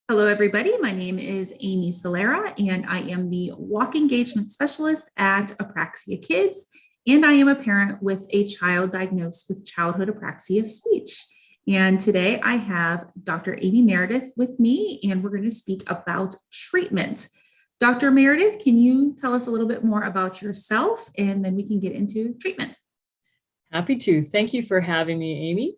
Hello, everybody. My name is Amy Solera, and I am the Walk Engagement Specialist at Apraxia Kids. And I am a parent with a child diagnosed with childhood apraxia of speech. And today I have Dr. Amy Meredith with me, and we're going to speak about treatment. Dr. Meredith, can you tell us a little bit more about yourself, and then we can get into treatment? Happy to. Thank you for having me, Amy.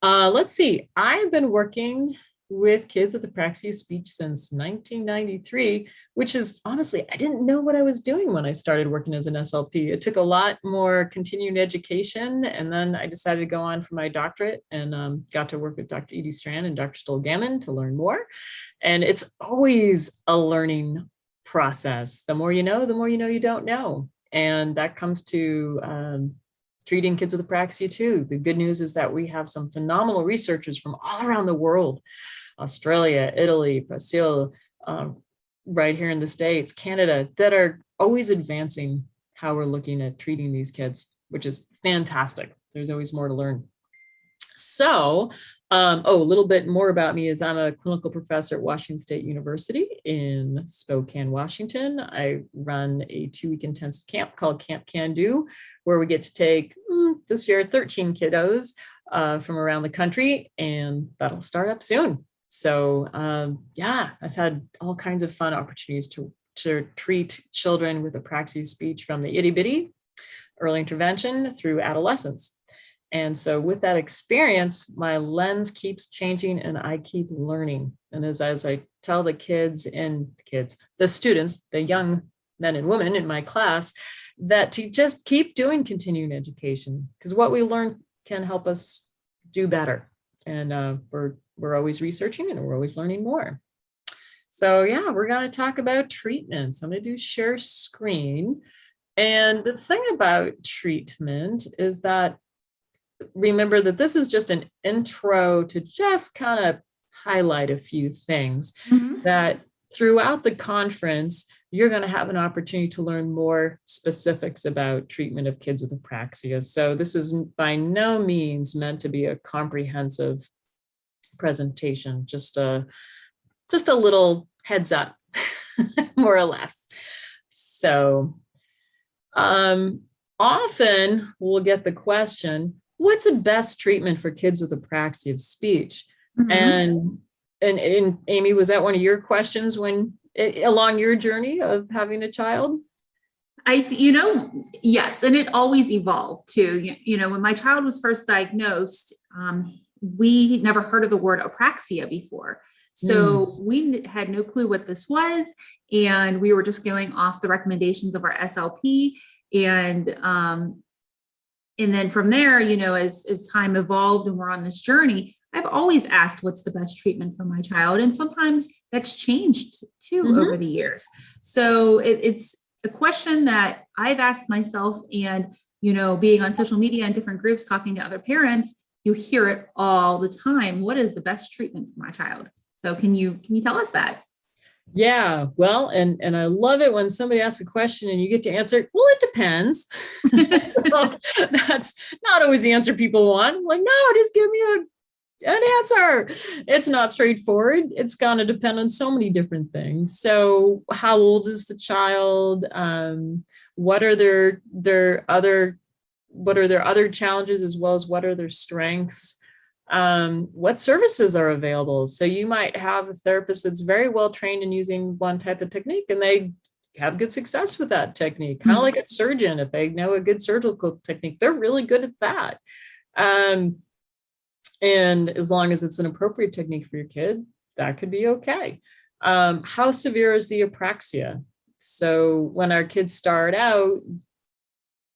Let's see. I've been working with kids with apraxia speech since 1993, which is honestly, I didn't know what I was doing when I started working as an SLP. It took a lot more continuing education. And then I decided to go on for my doctorate and got to work with Dr. Edie Strand and Dr. Stoll Gammon to learn more. And it's always a learning process. The more you know, you don't know. And that comes to treating kids with apraxia too. The good news is that we have some phenomenal researchers from all around the world, Australia, Italy, Brazil, right here in the States, Canada, that are always advancing how we're looking at treating these kids, which is fantastic. There's always more to learn. So, a little bit more about me is I'm a clinical professor at Washington State University in Spokane, Washington. I run a 2-week intensive camp called Camp Can Do, where we get to take this year 13 kiddos from around the country, and that'll start up soon. So yeah, I've had all kinds of fun opportunities to treat children with apraxia speech from the itty bitty early intervention through adolescence. And so with that experience, my lens keeps changing and I keep learning. And as I tell the the students, the young men and women in my class, that to just keep doing continuing education, because what we learn can help us do better. And we're always researching and we're always learning more. So yeah, we're going to talk about treatments. I'm going to do share screen. And the thing about treatment is that remember that this is just an intro to just kind of highlight a few things that throughout the conference, you're going to have an opportunity to learn more specifics about treatment of kids with apraxia. So this is by no means meant to be a comprehensive presentation, just a little heads up, more or less. So often we'll get the question, what's the best treatment for kids with apraxia of speech? And Amy, was that one of your questions along your journey of having a child? Yes, and it always evolved too. When my child was first diagnosed, we never heard of the word apraxia before. So we had no clue what this was. And we were just going off the recommendations of our SLP. And then from there, as time evolved and we're on this journey, I've always asked what's the best treatment for my child. And sometimes that's changed too over the years. So it's a question that I've asked myself, and, being on social media and different groups, talking to other parents, you hear it all the time. What is the best treatment for my child? So can you tell us that? Yeah, well, and I love it when somebody asks a question and you get to answer, well, it depends. So that's not always the answer people want. It's like, no, just give me an answer. It's not straightforward. It's going to depend on so many different things. So how old is the child? What are their other challenges, as well as what are their strengths? What services are available? So you might have a therapist that's very well trained in using one type of technique, and they have good success with that technique, kind of like a surgeon. If they know a good surgical technique, they're really good at that. And as long as it's an appropriate technique for your kid, that could be okay. How severe is the apraxia? So when our kids start out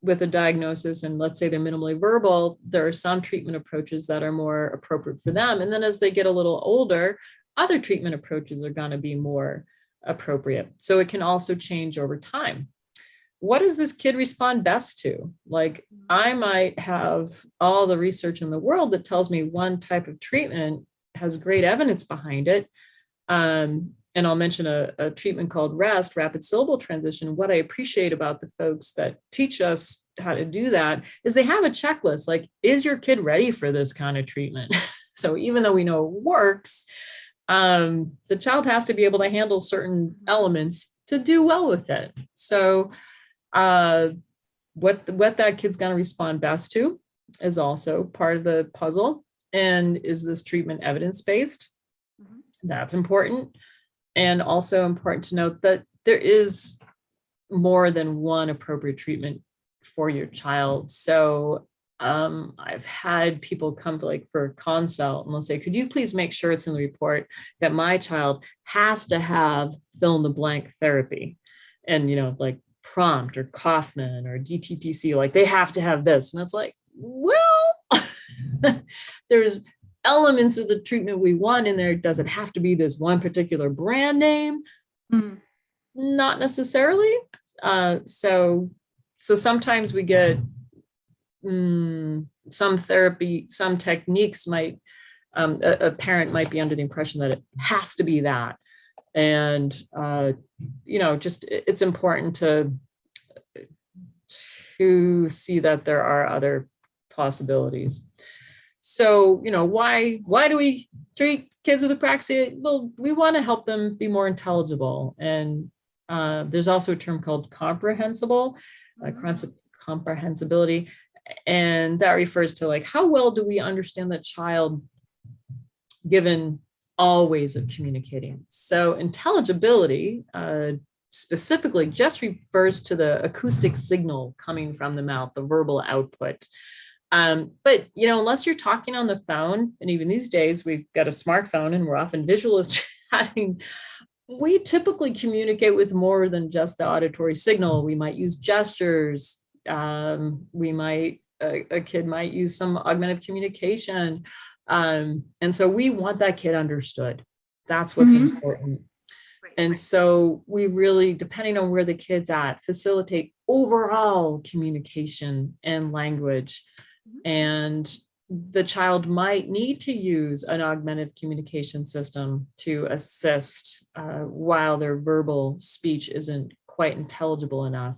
with a diagnosis, and let's say they're minimally verbal, there are some treatment approaches that are more appropriate for them. And then as they get a little older, other treatment approaches are going to be more appropriate. So it can also change over time. What does this kid respond best to? Like, I might have all the research in the world that tells me one type of treatment has great evidence behind it. And I'll mention a treatment called REST, rapid syllable transition. What I appreciate about the folks that teach us how to do that is they have a checklist, like, is your kid ready for this kind of treatment? So even though we know it works, the child has to be able to handle certain elements to do well with it. So what that kid's going to respond best to is also part of the puzzle. And is this treatment evidence-based? That's important. And also important to note that there is more than one appropriate treatment for your child. So I've had people come for a consult and they'll say, could you please make sure it's in the report that my child has to have fill in the blank therapy, and like prompt or Kaufman or DTTC, like they have to have this. And it's like, well, there's elements of the treatment we want in there. Does it have to be this one particular brand name? Not necessarily. So sometimes we get some therapy, some techniques might, a parent might be under the impression that it has to be that. And, just it's important to see that there are other possibilities. So, why do we treat kids with apraxia? Well, we want to help them be more intelligible. And there's also a term called comprehensible, comprehensibility. And that refers to like, how well do we understand the child given all ways of communicating? So intelligibility specifically just refers to the acoustic signal coming from the mouth, the verbal output. But, unless you're talking on the phone, and even these days we've got a smartphone and we're often visual chatting, we typically communicate with more than just the auditory signal. We might use gestures. A kid might use some augmentative communication. And so we want that kid understood. That's what's important. And so we really, depending on where the kid's at, facilitate overall communication and language. And the child might need to use an augmentative communication system to assist while their verbal speech isn't quite intelligible enough,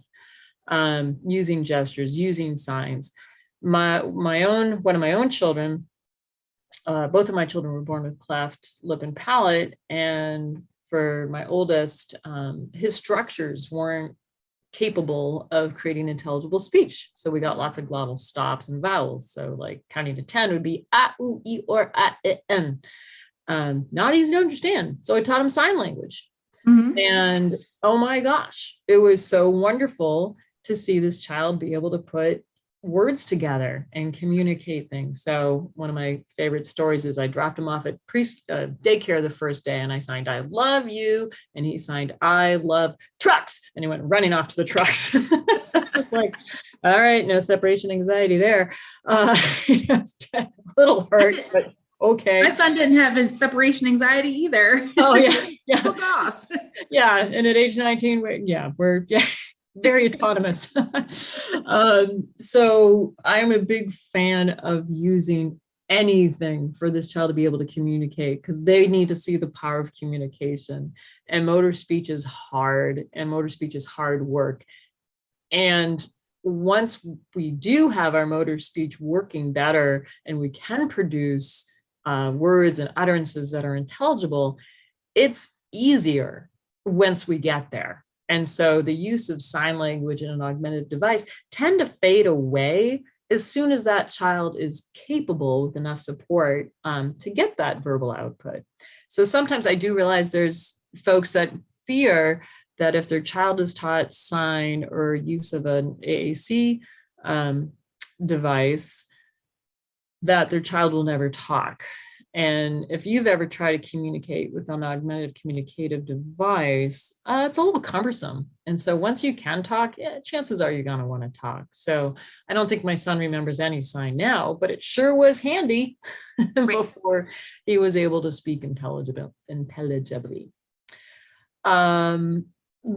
using gestures, using signs. One of my own children, both of my children were born with cleft lip and palate, and for my oldest, his structures weren't capable of creating intelligible speech. So we got lots of glottal stops and vowels. So like counting to 10 would be a, u, e, or a, I, n. Not easy to understand. So I taught him sign language. And oh my gosh, it was so wonderful to see this child be able to put words together and communicate things. So one of my favorite stories is I dropped him off at daycare the first day, and I signed "I love you," and he signed "I love trucks," and he went running off to the trucks. It's like, all right, no separation anxiety there. Just a little hurt, but okay. My son didn't have separation anxiety either. Oh yeah, yeah. Took off. Yeah, and at age 19, we're very autonomous. So I'm a big fan of using anything for this child to be able to communicate, because they need to see the power of communication. And motor speech is hard, and motor speech is hard work. And once we do have our motor speech working better and we can produce words and utterances that are intelligible, it's easier once we get there. And so the use of sign language in an augmentative device tend to fade away as soon as that child is capable with enough support to get that verbal output. So sometimes I do realize there's folks that fear that if their child is taught sign or use of an AAC device, that their child will never talk. And if you've ever tried to communicate with an augmentative communicative device, it's a little cumbersome. And so once you can talk, chances are you're going to want to talk. So I don't think my son remembers any sign now, but it sure was handy before he was able to speak intelligibly.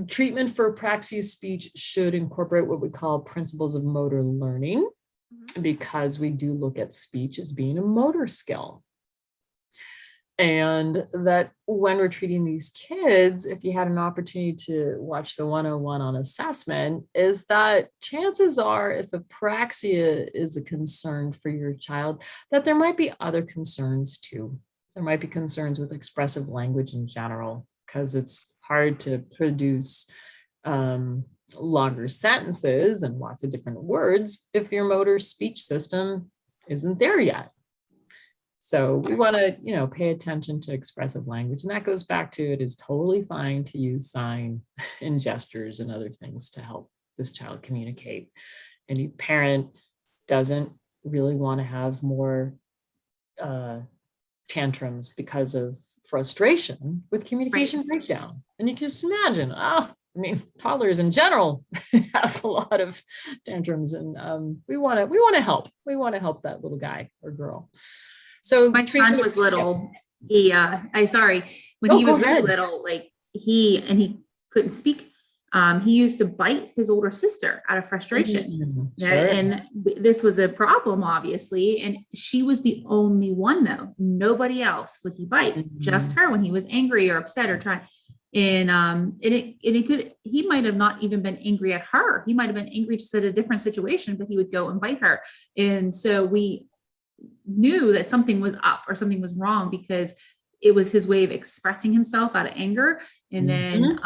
Treatment for apraxia speech should incorporate what we call principles of motor learning, because we do look at speech as being a motor skill. And that when we're treating these kids, if you had an opportunity to watch the 101 on assessment, is that chances are, if apraxia is a concern for your child, that there might be other concerns too. There might be concerns with expressive language in general, because it's hard to produce longer sentences and lots of different words if your motor speech system isn't there yet. So we want to, pay attention to expressive language. And that goes back to, it is totally fine to use sign and gestures and other things to help this child communicate. Any parent doesn't really want to have more tantrums because of frustration with communication breakdown. And you can just imagine, toddlers in general have a lot of tantrums, and we want to help. We want to help that little guy or girl. So my son was little. He, when he was really little, like he couldn't speak. He used to bite his older sister out of frustration. Sure. And this was a problem, obviously. And she was the only one, though. Nobody else would he bite, just her when he was angry or upset or trying. And he might have not even been angry at her. He might have been angry just at a different situation, but he would go and bite her. And so we knew that something was up or something was wrong, because it was his way of expressing himself out of anger. And then,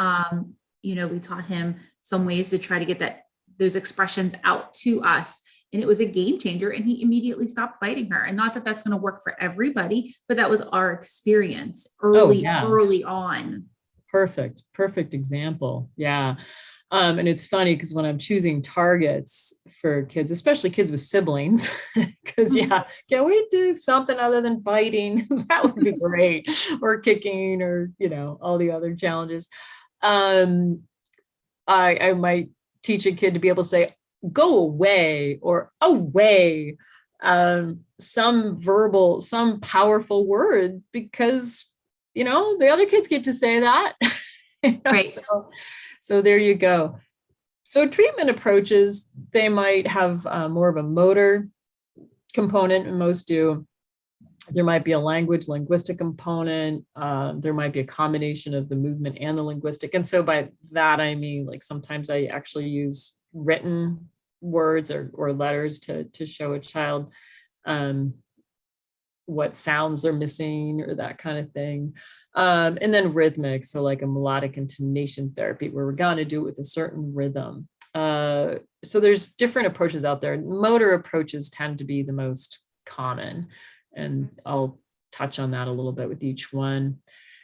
we taught him some ways to try to get those expressions out to us. And it was a game changer. And he immediately stopped biting her. And not that that's going to work for everybody, but that was our experience early on. Perfect example. Yeah. And it's funny because when I'm choosing targets for kids, especially kids with siblings, because can we do something other than biting? That would be great. Or kicking, or, all the other challenges. I might teach a kid to be able to say, go away or away, some powerful word, because, the other kids get to say that. Right. So there you go. So treatment approaches, they might have more of a motor component, and most do. There might be a linguistic component. There might be a combination of the movement and the linguistic. And so by that, I mean, like sometimes I actually use written words or letters to show a child what sounds they're missing or that kind of thing. And then rhythmic, so like a melodic intonation therapy, where we're going to do it with a certain rhythm. So there's different approaches out there. Motor approaches tend to be the most common, and I'll touch on that a little bit with each one.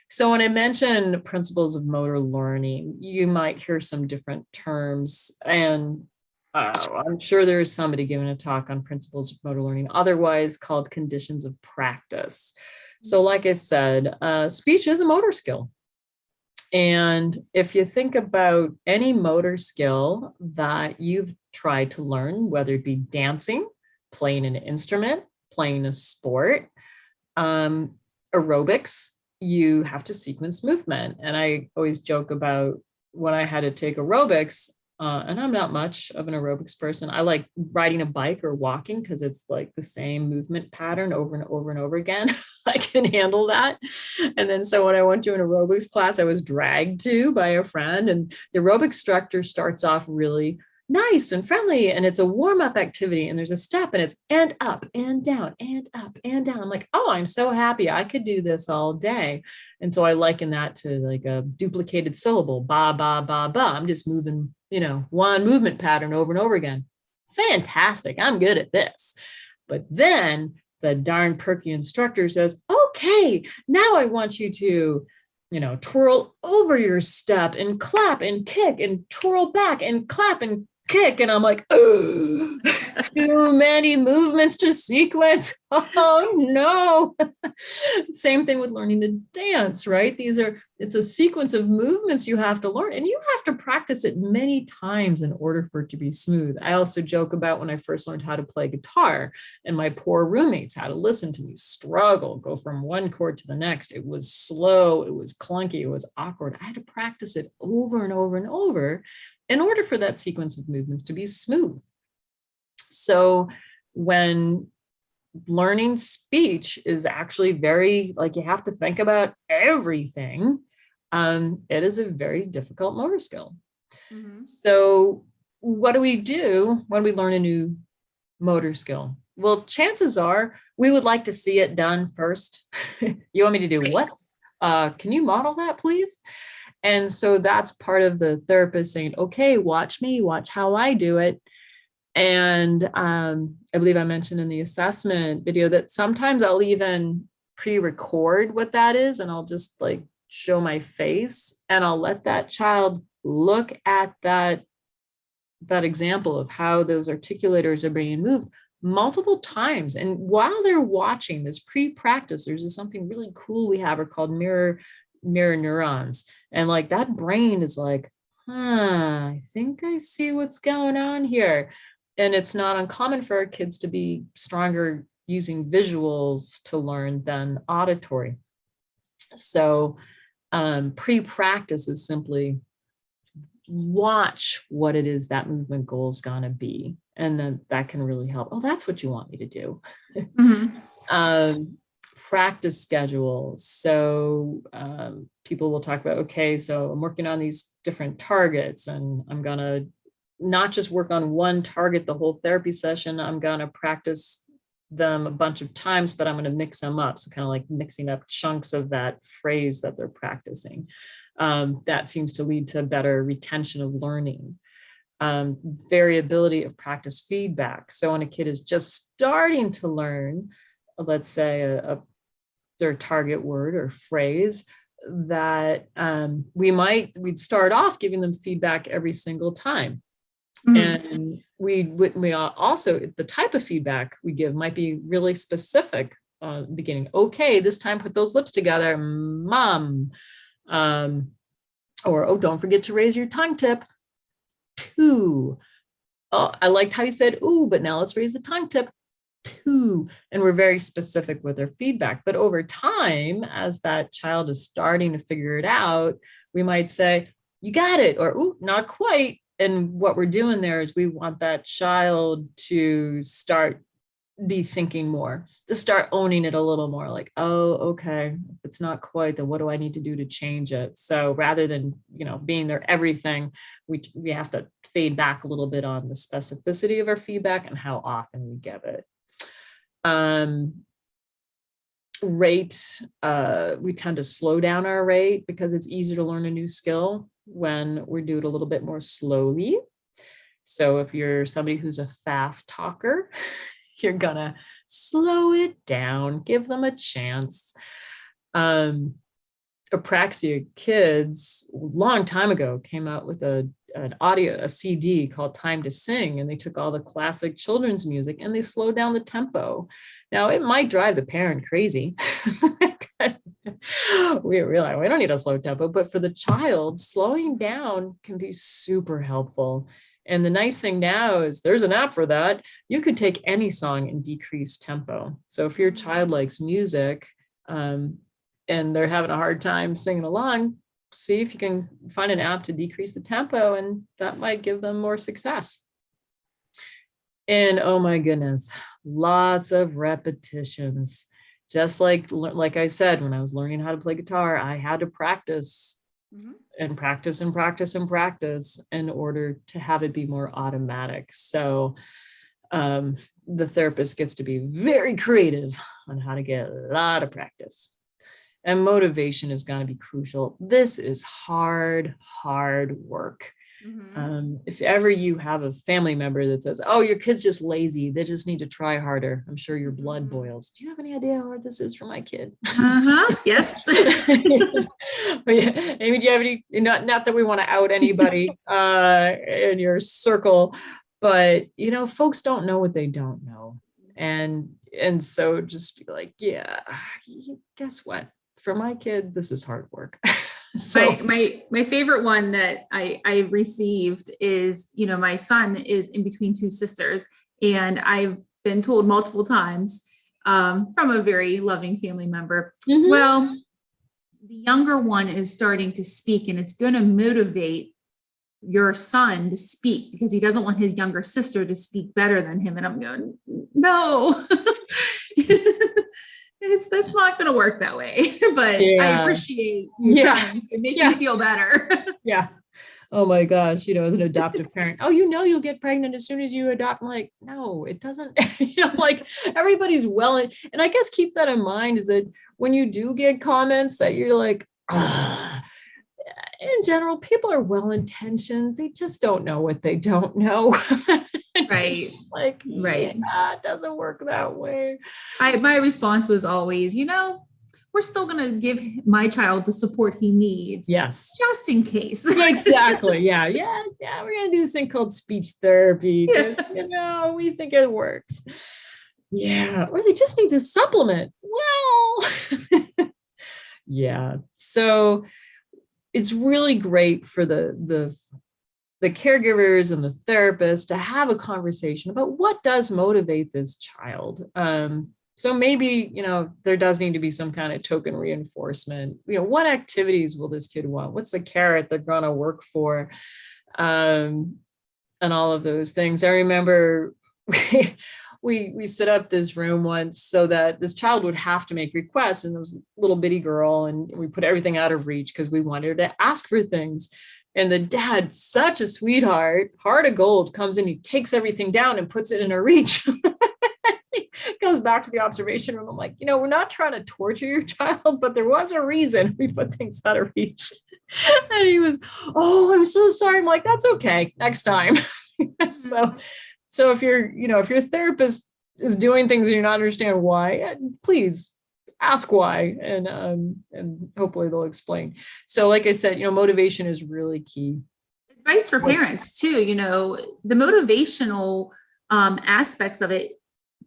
So when I mention principles of motor learning, you might hear some different terms, and I'm sure there's somebody giving a talk on principles of motor learning, otherwise called conditions of practice. So like I said, speech is a motor skill. And if you think about any motor skill that you've tried to learn, whether it be dancing, playing an instrument, playing a sport, aerobics, you have to sequence movement. And I always joke about when I had to take aerobics, and I'm not much of an aerobics person. I like riding a bike or walking because it's like the same movement pattern over and over and over again. I can handle that. And then so when I went to an aerobics class, I was dragged to by a friend, and the aerobics instructor starts off really nice and friendly, and it's a warm-up activity, and there's a step, and it's and up and down and up and down. I'm like, oh, I'm so happy I could do this all day. And so I liken that to like a duplicated syllable, ba ba ba ba. I'm just moving, one movement pattern over and over again. Fantastic, I'm good at this. But then the darn perky instructor says, okay, now I want you to twirl over your step and clap and kick and twirl back and clap and kick. And I'm like, too many movements to sequence. Oh no. Same thing with learning to dance, right? It's a sequence of movements you have to learn, and you have to practice it many times in order for it to be smooth. I also joke about when I first learned how to play guitar, and my poor roommates had to listen to me struggle, go from one chord to the next. It was slow, it was clunky, it was awkward. I had to practice it over and over and over in order for that sequence of movements to be smooth. So when learning speech is actually very, like, you have to think about everything, it is a very difficult motor skill. Mm-hmm. So what do we do when we learn a new motor skill? well, chances are we would like to see it done first. You want me to do Right. what? Can you model that, please? And so that's part of the therapist saying, okay, watch me, watch how I do it. And I believe I mentioned in the assessment video that sometimes I'll even pre-record what that is, and I'll just like show my face, and I'll let that child look at that example of how those articulators are being moved multiple times. And while they're watching this pre-practice, there's something really cool we have called mirror neurons. And like that brain is like, I think I see what's going on here. And it's not uncommon for our kids to be stronger using visuals to learn than auditory. So pre-practice is simply watch what it is that movement goal is going to be. And then that can really help. Oh, that's what you want me to do. Mm-hmm. Practice schedules. So people will talk about, okay, so I'm working on these different targets, and I'm going to not just work on one target the whole therapy session. I'm going to practice them a bunch of times, but I'm going to mix them up. So kind of like mixing up chunks of that phrase that they're practicing. That seems to lead to better retention of learning. Variability of practice feedback. So when a kid is just starting to learn, let's say their target word or phrase, that we'd start off giving them feedback every single time. Mm-hmm. And we also, the type of feedback we give might be really specific. Beginning, okay, this time put those lips together, mom. Or, oh, don't forget to raise your tongue tip. 2. Oh, I liked how you said, ooh, but now let's raise the tongue tip. 2. And we're very specific with our feedback. But over time, as that child is starting to figure it out, we might say, you got it, or, ooh, not quite. And what we're doing there is we want that child to be thinking more, to start owning it a little more, like, oh, okay, if it's not quite, then what do I need to do to change it? So rather than, being their everything, we have to fade back a little bit on the specificity of our feedback and how often we give it. Rate, we tend to slow down our rate because it's easier to learn a new skill when we do it a little bit more slowly. So if you're somebody who's a fast talker, you're gonna slow it down, give them a chance. Apraxia Kids, a long time ago, came out with a CD called Time to Sing, and they took all the classic children's music and they slowed down the tempo. Now, it might drive the parent crazy. We realize we don't need a slow tempo, but for the child, slowing down can be super helpful. And the nice thing now is there's an app for that. You could take any song and decrease tempo. So if your child likes music and they're having a hard time singing along, see if you can find an app to decrease the tempo, and that might give them more success. And oh my goodness, lots of repetitions. Just like I said, when I was learning how to play guitar, I had to practice and practice and practice and practice in order to have it be more automatic. So the therapist gets to be very creative on how to get a lot of practice. And motivation is going to be crucial. This is hard work. If ever you have a family member that says, oh, your kid's just lazy, they just need to try harder, I'm sure your blood boils. Do you have any idea how hard this is for my kid? Yes. Amy, do you have any, not that we want to out anybody in your circle, but folks don't know what they don't know. And so just be like, yeah, guess what? For my kid, this is hard work. So my favorite one that I received is, my son is in between two sisters, and I've been told multiple times from a very loving family member, well, the younger one is starting to speak, and it's going to motivate your son to speak because he doesn't want his younger sister to speak better than him. And I'm going, no. That's not going to work that way, but I appreciate you trying to make me feel better. Yeah. Oh my gosh, as an adoptive parent, oh, you'll get pregnant as soon as you adopt. I'm like, no, it doesn't, like everybody's well. And I guess keep that in mind is that when you do get comments that you're like, ah, in general, people are well-intentioned. They just don't know what they don't know. Right. Like, yeah, Right. it doesn't work that way. My response was always, we're still going to give my child the support he needs Yes. just in case. Exactly. Yeah. We're gonna do this thing called speech therapy because we think it works. Yeah. Or they just need this supplement. Well, yeah. So it's really great for the caregivers and the therapists to have a conversation about what does motivate this child. So maybe, there does need to be some kind of token reinforcement. What activities will this kid want? What's the carrot they're going to work for? And all of those things. I remember we set up this room once so that this child would have to make requests, and there was a little bitty girl, and we put everything out of reach because we wanted her to ask for things. And the dad, such a sweetheart, heart of gold, comes in, he takes everything down and puts it in her reach. Goes back to the observation room. I'm like, we're not trying to torture your child, but there was a reason we put things out of reach. And he was, oh, I'm so sorry. I'm like, that's okay. Next time. So if your therapist is doing things and you're not understanding why, please ask why, and hopefully they'll explain. So like I said, motivation is really key. Advice for parents too, the motivational aspects of it.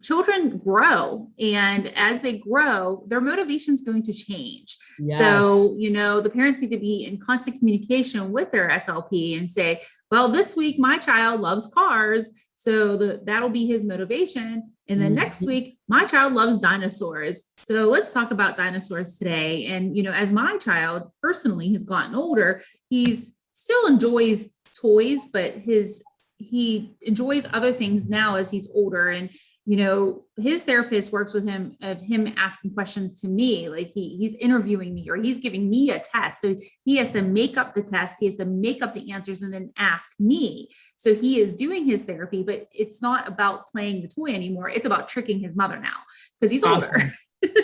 Children grow, and as they grow, their motivation is going to change. Yes. So, the parents need to be in constant communication with their SLP and say, well, this week my child loves cars, so that'll be his motivation. And then next week, my child loves dinosaurs. So let's talk about dinosaurs today. And, as my child personally has gotten older, he's still enjoys toys, but he enjoys other things now as he's older. And his therapist works with him of him asking questions to me, like he's interviewing me or he's giving me a test. So he has to make up the test. He has to make up the answers and then ask me. So he is doing his therapy, but it's not about playing the toy anymore. It's about tricking his mother now because he's older.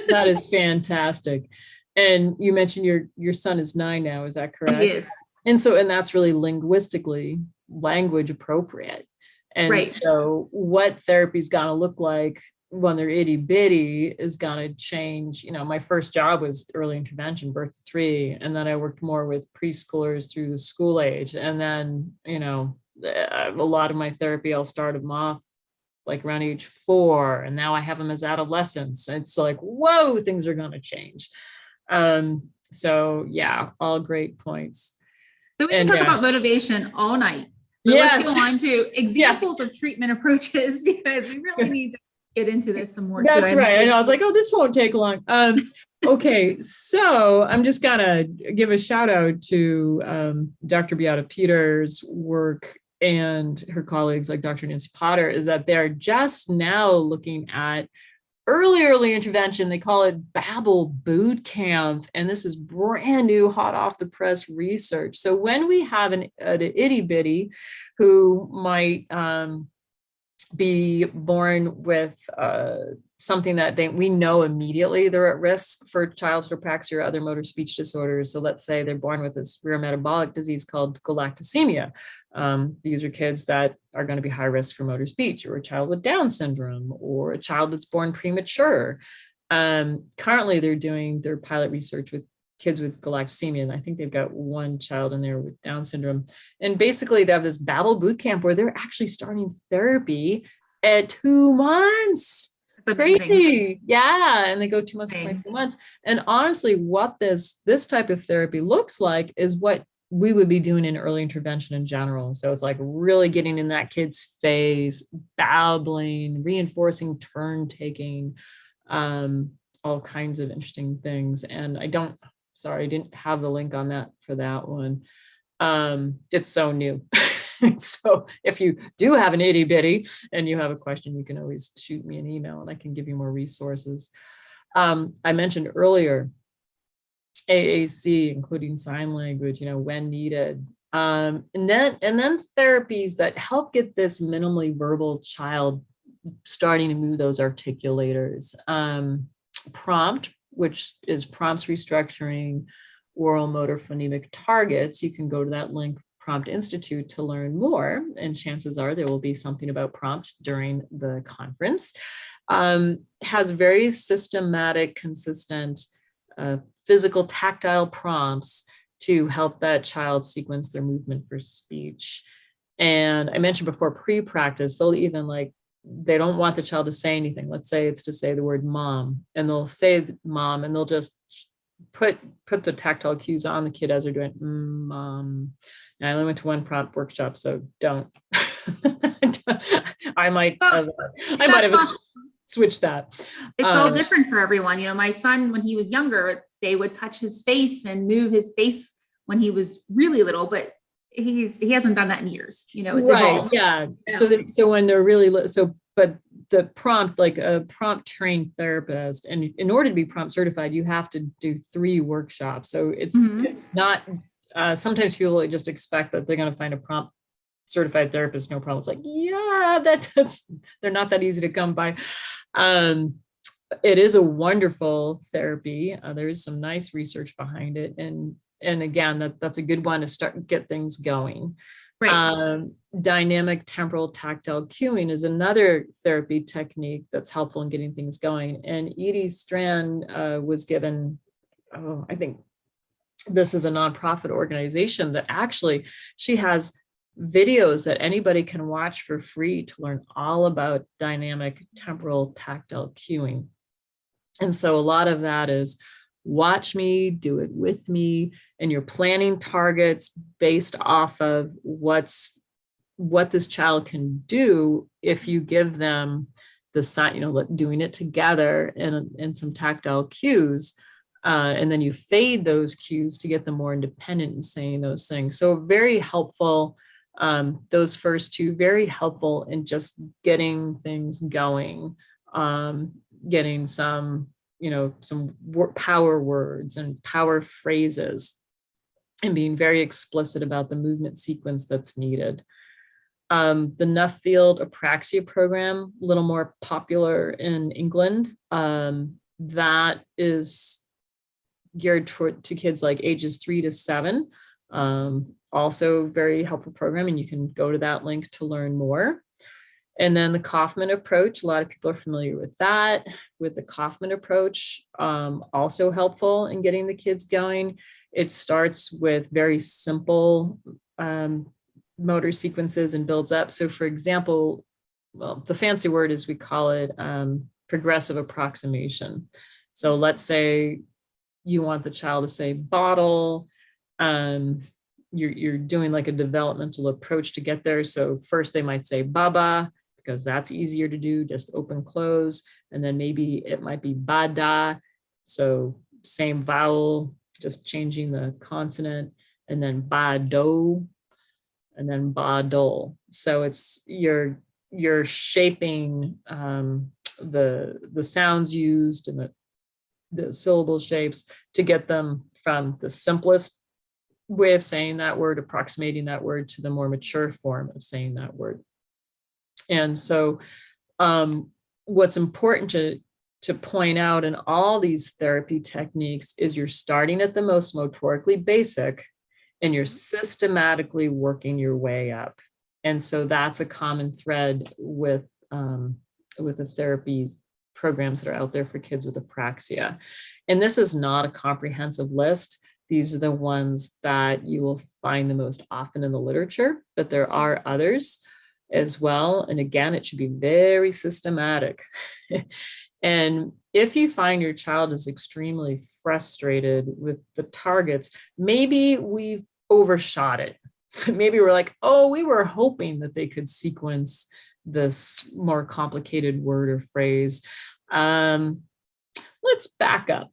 That is fantastic. And you mentioned your son is 9 now. Is that correct? He is. And that's really linguistically language appropriate. And right. So what therapy is going to look like when they're itty bitty is going to change. My first job was early intervention, birth to 3. And then I worked more with preschoolers through the school age. And then, a lot of my therapy, I'll start them off like around age 4. And now I have them as adolescents. It's like, whoa, things are going to change. So yeah, all great points. So we can talk about motivation all night. But let's go on to examples of treatment approaches because we really need to get into this some more. That's right. I know. I was like, oh, this won't take long. Okay, so I'm just gonna give a shout out to Dr. Beata Peters' work and her colleagues like Dr. Nancy Potter, is that they're just now looking at early intervention. They call it Babel Boot Camp. And this is brand new, hot off the press research. So when we have an itty bitty who might be born with something that we know immediately they're at risk for childhood apraxia or other motor speech disorders. So let's say they're born with this rare metabolic disease called galactosemia. These are kids that are going to be high risk for motor speech, or a child with Down syndrome, or a child that's born premature. Currently, they're doing their pilot research with kids with galactosemia, and I think they've got one child in there with Down syndrome. And basically, they have this Babel boot camp where they're actually starting therapy at 2 months. Crazy. Yeah. And they go 2 months to 22 months. And honestly, what this type of therapy looks like is what we would be doing in early intervention in general. So it's like really getting in that kid's face, babbling, reinforcing turn taking, all kinds of interesting things. And I didn't have the link on that for that one. It's so new. So if you do have an itty bitty and you have a question, you can always shoot me an email and I can give you more resources. I mentioned earlier, AAC, including sign language, when needed. And then therapies that help get this minimally verbal child starting to move those articulators. Prompt, which is prompts restructuring oral motor phonemic targets. You can go to that link, Prompt Institute, to learn more. And chances are there will be something about prompt during the conference. Has very systematic, consistent physical tactile prompts to help that child sequence their movement for speech. And I mentioned before, pre-practice, they'll even they don't want the child to say anything. Let's say it's to say the word mom, and they'll say mom, and they'll just put the tactile cues on the kid as they're doing mom. And I only went to one prompt workshop, so don't. I might have switched that. It's all different for everyone. My son, when he was younger, they would touch his face and move his face when he was really little, but he hasn't done that in years. It's right. evolved. Yeah. So when they're really little, but the prompt, like a prompt trained therapist, and in order to be prompt certified, you have to do 3 workshops. So it's not, sometimes people just expect that they're going to find a prompt certified therapist, no problem. It's like, yeah, they're not that easy to come by. It is a wonderful therapy. There is some nice research behind it. And again, that's a good one to get things going. Right. Dynamic temporal tactile cueing is another therapy technique that's helpful in getting things going. And Edie Strand was given, I think this is a nonprofit organization that actually she has videos that anybody can watch for free to learn all about dynamic temporal tactile cueing. And so a lot of that is watch me, do it with me, and you're planning targets based off of what this child can do if you give them the sign, doing it together and some tactile cues. And then you fade those cues to get them more independent in saying those things. So very helpful. Those first 2, very helpful in just getting things going, getting some power words and power phrases, and being very explicit about the movement sequence that's needed. The Nuffield Apraxia program, a little more popular in England, that is geared to kids like ages 3 to 7. Also very helpful program, and you can go to that link to learn more. And then the Kaufman approach, a lot of people are familiar with that. With the Kaufman approach, also helpful in getting the kids going. It starts with very simple motor sequences and builds up. So for example, the fancy word is, we call it progressive approximation. So let's say you want the child to say bottle. You're doing like a developmental approach to get there. So first they might say baba, because that's easier to do, just open, close. And then maybe it might be bada. So same vowel, just changing the consonant, and then bado, and then badol. So it's you're shaping the sounds used and the syllable shapes to get them from the simplest way of saying that word, approximating that word, to the more mature form of saying that word. And so what's important to point out in all these therapy techniques is you're starting at the most motorically basic, and you're systematically working your way up. And so that's a common thread with the therapies programs that are out there for kids with apraxia. And this is not a comprehensive list. These are the ones that you will find the most often in the literature, but there are others as well. And again, it should be very systematic. And if you find your child is extremely frustrated with the targets, maybe we've overshot it. Maybe we're like, oh, we were hoping that they could sequence this more complicated word or phrase. Let's back up.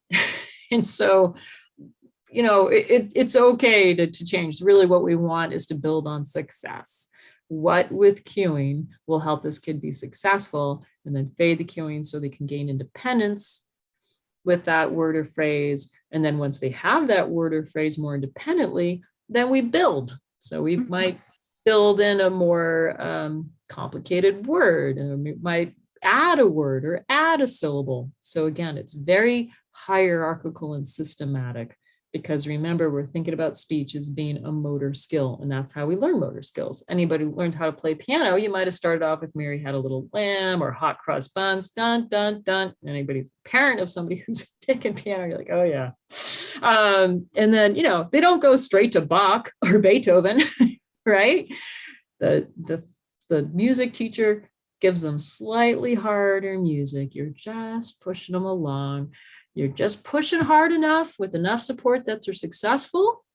And so, it's okay to change. Really what we want is to build on success. What with cueing will help this kid be successful, and then fade the cueing so they can gain independence with that word or phrase. And then once they have that word or phrase more independently, then we build So we might build in a more complicated word, and we might add a word or add a syllable. So again, it's very hierarchical and systematic, because remember, we're thinking about speech as being a motor skill, and that's how we learn motor skills. Anybody who learned how to play piano, you might have started off with Mary Had a Little Lamb or Hot Cross Buns, dun, dun, dun. Anybody's parent of somebody who's taken piano, you're like, oh yeah. And then, they don't go straight to Bach or Beethoven, right? The music teacher gives them slightly harder music. You're just pushing them along. You're just pushing hard enough with enough support that they're successful,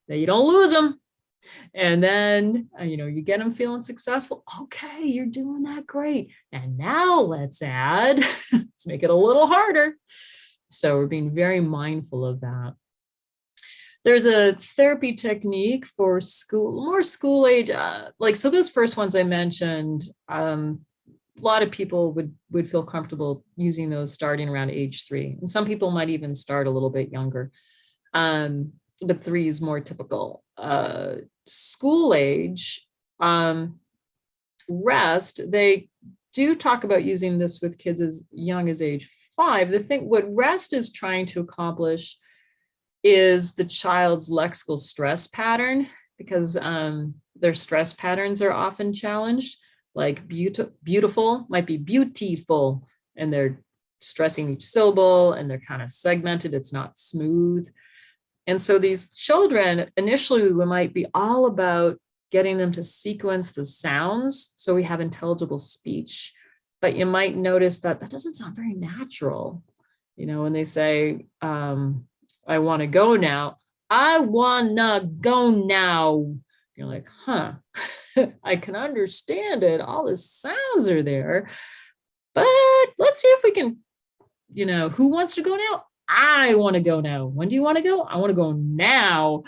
that you don't lose them. And then, you get them feeling successful. Okay, you're doing that great. And now let's let's make it a little harder. So we're being very mindful of that. There's a therapy technique for more school age, so those first ones I mentioned, a lot of people would feel comfortable using those starting around age 3. And some people might even start a little bit younger. But 3 is more typical. School age, rest, they do talk about using this with kids as young as age 5. What rest is trying to accomplish is the child's lexical stress pattern, because their stress patterns are often challenged. Like beautiful might be beautiful, and they're stressing each syllable, and they're kind of segmented. It's not smooth. And so these children initially, we might be all about getting them to sequence the sounds so we have intelligible speech. But you might notice that doesn't sound very natural. When they say, I want to go now, I want to go now. You're like, huh. I can understand it. All the sounds are there, but let's see if we can, who wants to go now? I want to go now. When do you want to go? I want to go now.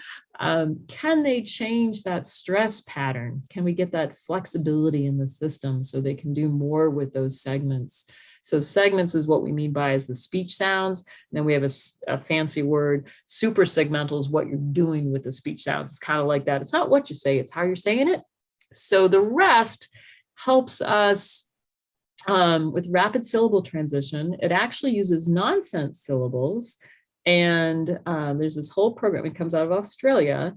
Can they change that stress pattern? Can we get that flexibility in the system so they can do more with those segments? So segments is what we mean by as the speech sounds. And then we have a fancy word, super segmental is what you're doing with the speech sounds. It's kind of like that. It's not what you say, it's how you're saying it. So the rest helps us with rapid syllable transition. It actually uses nonsense syllables. And there's this whole program, it comes out of Australia,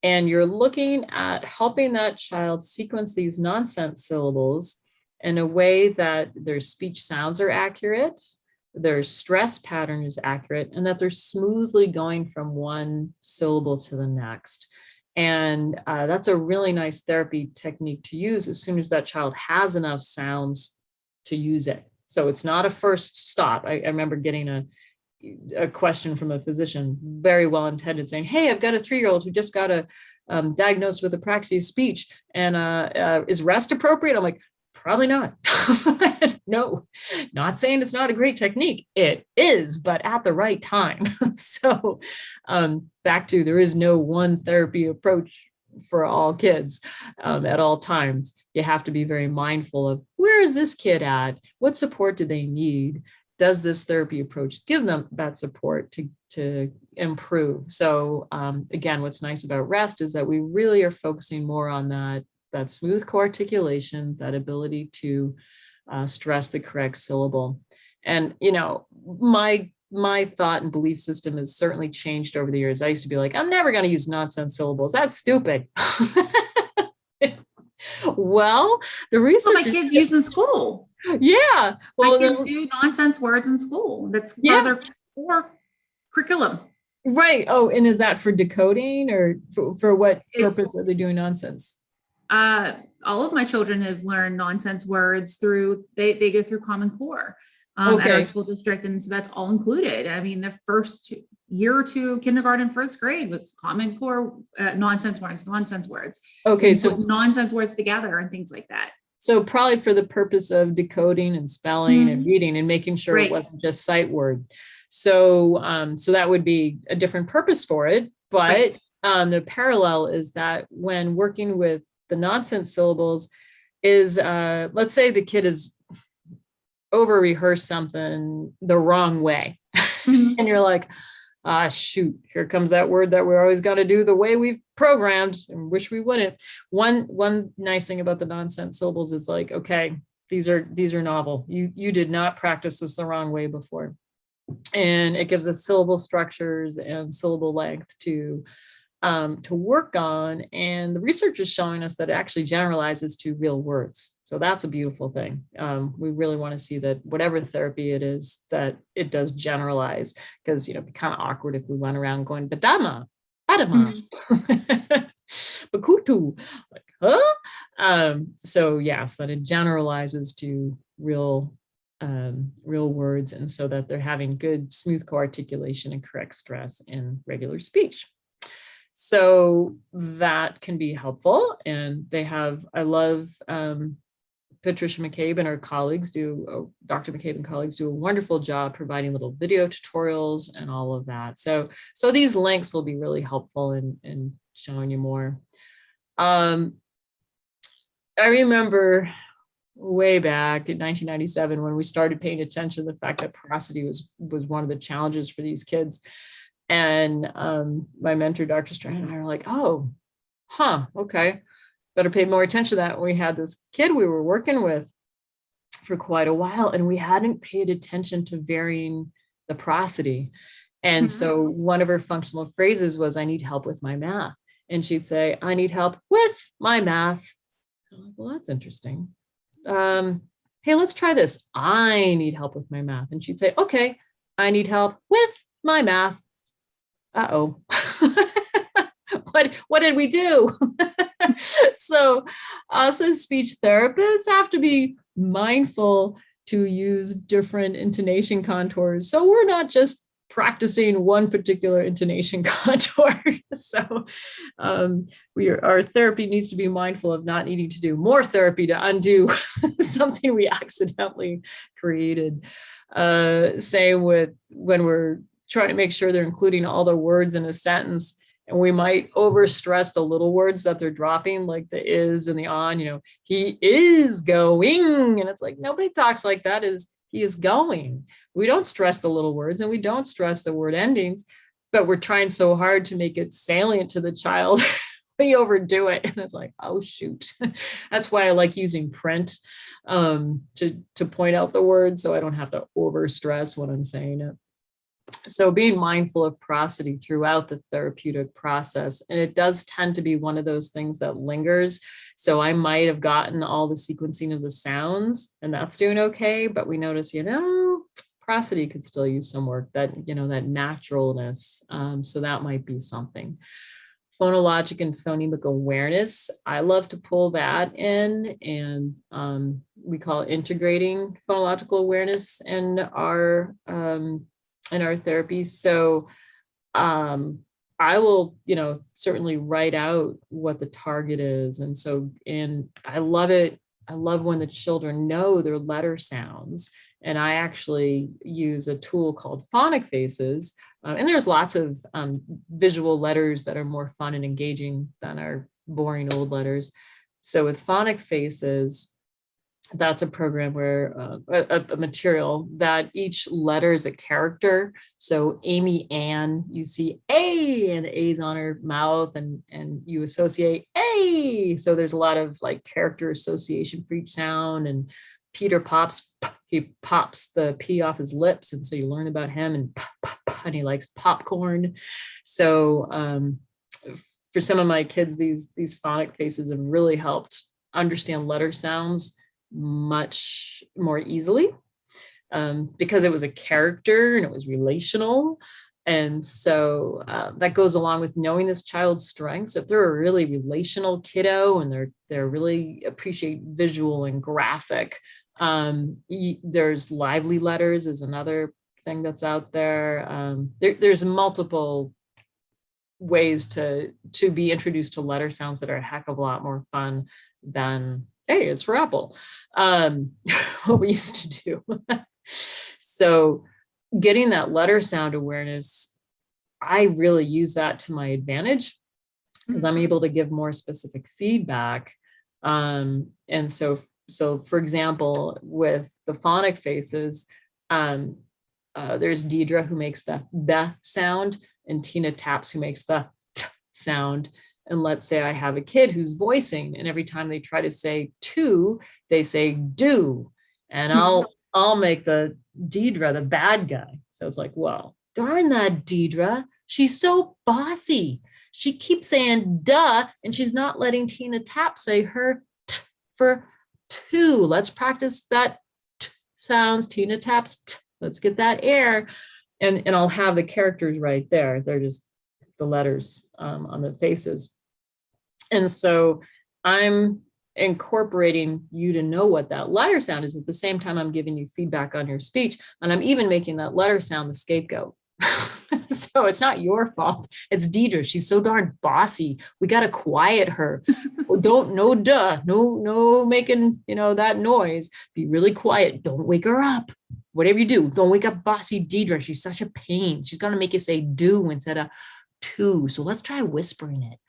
and you're looking at helping that child sequence these nonsense syllables in a way that their speech sounds are accurate, their stress pattern is accurate, and that they're smoothly going from one syllable to the next. And that's a really nice therapy technique to use as soon as that child has enough sounds to use it. So it's not a first stop. I remember getting a question from a physician, very well intended, saying, hey, I've got a 3-year-old who just got diagnosed with apraxia speech, and is rest appropriate? I'm like, probably not. No, not saying it's not a great technique. It is, but at the right time. So back to, there is no one therapy approach for all kids at all times. You have to be very mindful of, where is this kid at? What support do they need? Does this therapy approach give them that support to improve? So again, what's nice about rest is that we really are focusing more on that smooth co-articulation, that ability to stress the correct syllable. And, my thought and belief system has certainly changed over the years. I used to be like, I'm never going to use nonsense syllables. That's stupid. Well, the research. My kids use in school. Yeah. Well, my kids do nonsense words in school. That's part of their core curriculum. Right. Oh, and is that for decoding, or for what purpose are they doing nonsense? All of my children have learned nonsense words through, they go through Common Core at our school district. And so that's all included. I mean, the first year or two, kindergarten, first grade, was Common Core nonsense words. Okay. And so put nonsense words together and things like that. So probably for the purpose of decoding and spelling and reading and making sure it wasn't just sight word. So, so that would be a different purpose for it. But the parallel is that when working with the nonsense syllables is, let's say the kid is over rehearsed something the wrong way. And you're like, Ah, shoot, here comes that word that we're always going to do the way we've programmed and wish we wouldn't. One nice thing about the nonsense syllables is like, okay, these are novel. You did not practice this the wrong way before. And it gives us syllable structures and syllable length to work on. And the research is showing us that it actually generalizes to real words. So that's a beautiful thing. We really want to see that whatever therapy it is, that it does generalize, because, it'd be kind of awkward if we went around going, badama, badama, bakutu, like, huh? So yes, that it generalizes to real words, and so that they're having good, smooth co-articulation and correct stress in regular speech. So that can be helpful. And I love Patricia McCabe and her colleagues Dr. McCabe and colleagues do a wonderful job providing little video tutorials and all of that. So these links will be really helpful in showing you more. I remember way back in 1997 when we started paying attention to the fact that porosity was one of the challenges for these kids. And my mentor, Dr. Strand, and I were like, oh, okay, better pay more attention to that. We had this kid we were working with for quite a while, and we hadn't paid attention to varying the porosity. And so one of her functional phrases was, I need help with my math. And she'd say, I need help with my math. I'm like, well, that's interesting. Hey, let's try this. I need help with my math. And she'd say, okay, I need help with my math. Uh-oh. What did we do? So us as speech therapists have to be mindful to use different intonation contours. So we're not just practicing one particular intonation contour. So our therapy needs to be mindful of not needing to do more therapy to undo something we accidentally created. Same with when we're trying to make sure they're including all the words in a sentence, and we might overstress the little words that they're dropping, like the is and the on. He is going, and it's like, nobody talks like that. He is going. We don't stress the little words, and we don't stress the word endings, but we're trying so hard to make it salient to the child. We overdo it, and it's like, oh shoot. That's why I like using print to point out the words, so I don't have to overstress when I'm saying it. So being mindful of porosity throughout the therapeutic process, and it does tend to be one of those things that lingers. So I might have gotten all the sequencing of the sounds, and that's doing okay, but we notice, porosity could still use some work, that, that naturalness. So that might be something. Phonologic and phonemic awareness, I love to pull that in, and we call it integrating phonological awareness in our therapy. So I will, certainly write out what the target is. And I love it. I love when the children know their letter sounds. And I actually use a tool called phonic faces. And there's lots of visual letters that are more fun and engaging than our boring old letters. So with phonic faces, that's a program where a material that each letter is a character. So Amy Ann, you see A, and the A's on her mouth, and you associate A. So there's a lot of like character association for each sound. And Peter pops, he pops the P off his lips, and so you learn about him, and he likes popcorn. So for some of my kids, these phonic faces have really helped understand letter sounds much more easily, because it was a character and it was relational. And so that goes along with knowing this child's strengths. If they're a really relational kiddo and they're really appreciate visual and graphic, there's lively letters is another thing that's out there. There's multiple ways to be introduced to letter sounds that are a heck of a lot more fun than A is for apple, what we used to do. So getting that letter sound awareness, I really use that to my advantage, because I'm able to give more specific feedback. And so for example, with the phonic faces, there's Deidre who makes the sound, and Tina Taps who makes the t sound. And let's say I have a kid who's voicing, and every time they try to say to, they say do. And I'll make the Deidre the bad guy. So it's like, well, darn that Deidre. She's so bossy. She keeps saying duh, and she's not letting Tina Tap say her t for two. Let's practice that t sounds. Tina Tap's t. Let's get that air. And I'll have the characters right there. They're just the letters on the faces. And so I'm incorporating you to know what that letter sound is at the same time I'm giving you feedback on your speech. And I'm even making that letter sound the scapegoat. So it's not your fault. It's Deidre. She's so darn bossy. We got to quiet her. No duh, no making, that noise. Be really quiet. Don't wake her up. Whatever you do, don't wake up bossy Deidre. She's such a pain. She's going to make you say do instead of to. So let's try whispering it.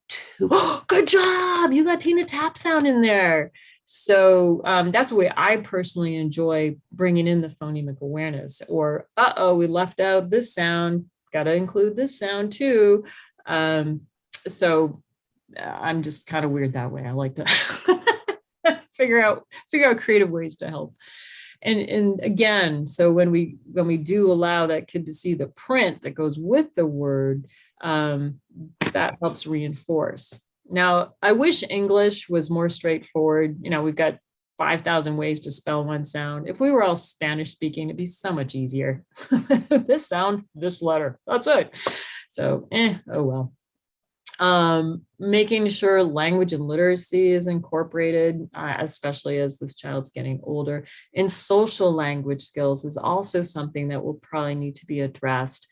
To. Oh, good job. You got Tina Tap sound in there. So that's the way I personally enjoy bringing in the phonemic awareness. Or, we left out this sound. Got to include this sound too. So I'm just kind of weird that way. I like to figure out creative ways to help. And again, so when we do allow that kid to see the print that goes with the word, that helps reinforce. Now, I wish English was more straightforward. We've got 5,000 ways to spell one sound. If we were all Spanish speaking, it'd be so much easier. This sound, this letter, that's it. So, oh well. Making sure language and literacy is incorporated, especially as this child's getting older. And social language skills is also something that will probably need to be addressed.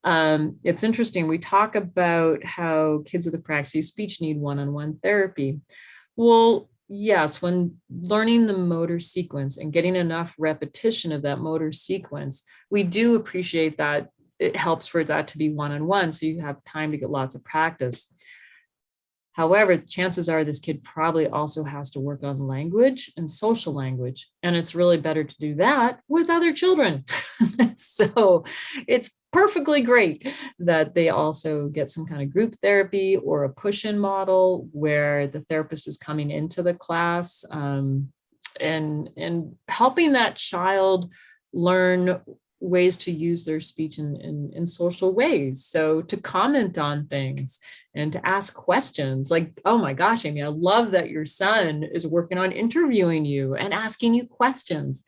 It's interesting. We talk about how kids with apraxia speech need one-on-one therapy. Well, yes, when learning the motor sequence and getting enough repetition of that motor sequence, we do appreciate that it helps for that to be one-on-one, so you have time to get lots of practice. However, chances are this kid probably also has to work on language and social language, and it's really better to do that with other children. So it's perfectly great that they also get some kind of group therapy or a push-in model where the therapist is coming into the class and helping that child learn ways to use their speech in social ways. So to comment on things and to ask questions like, oh my gosh, Amy, I love that your son is working on interviewing you and asking you questions.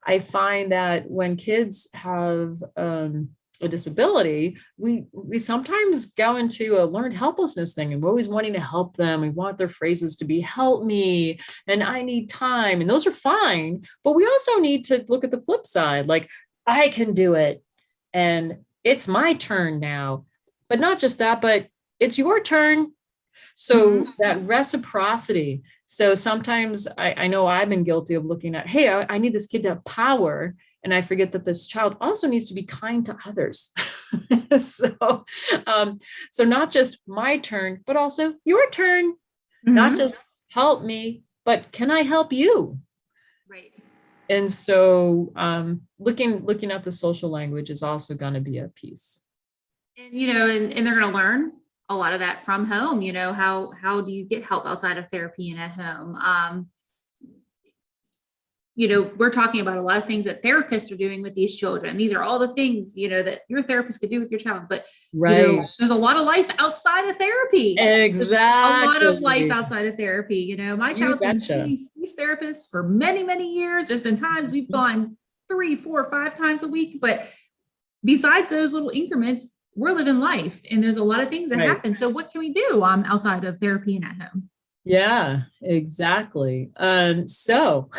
I find that when kids have a disability, we sometimes go into a learned helplessness thing, and we're always wanting to help them. We want their phrases to be help me and I need time. And those are fine, but we also need to look at the flip side, like I can do it and it's my turn now. But not just that, but it's your turn. So that reciprocity. So sometimes I know I've been guilty of looking at, hey, I need this kid to have power. And I forget that this child also needs to be kind to others. So not just my turn, but also your turn. Not just help me, but can I help you? Right. And so looking at the social language is also going to be a piece. And, and they're going to learn a lot of that from home. How do you get help outside of therapy and at home? We're talking about a lot of things that therapists are doing with these children. These are all the things, that your therapist could do with your child, but there's a lot of life outside of therapy. Exactly. There's a lot of life outside of therapy. My child's been seeing speech therapists for many, many years. There's been times we've gone 3, 4, 5 times a week, but besides those little increments, we're living life and there's a lot of things that happen. So what can we do outside of therapy and at home? Yeah, exactly. So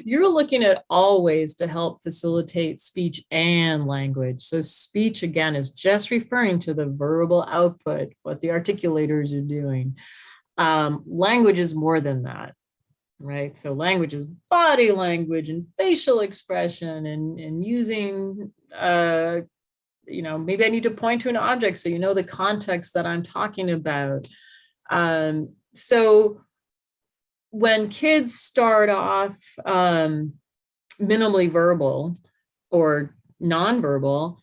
you're looking at all ways to help facilitate speech and language. So speech, again, is just referring to the verbal output, what the articulators are doing. Language is more than that, right? So language is body language and facial expression and using, maybe I need to point to an object so you know the context that I'm talking about. So when kids start off minimally verbal, or nonverbal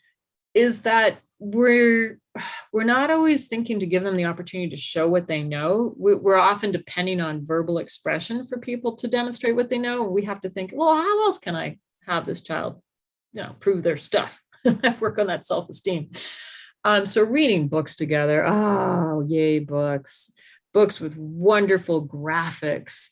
is that we're not always thinking to give them the opportunity to show what they know. We're often depending on verbal expression for people to demonstrate what they know. We have to think, well, how else can I have this child, prove their stuff? Work on that self-esteem. So reading books together, oh, yay, books with wonderful graphics,